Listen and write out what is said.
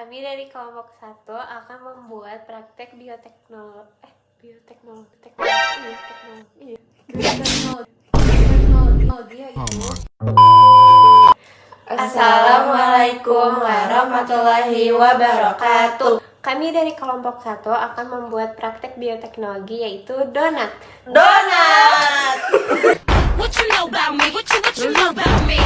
Kami dari kelompok 1 akan membuat praktek bioteknologi yaitu Assalamualaikum warahmatullahi wabarakatuh. Kami dari kelompok 1 akan membuat praktek bioteknologi yaitu donat. Donat. What you know about me? What you know about me?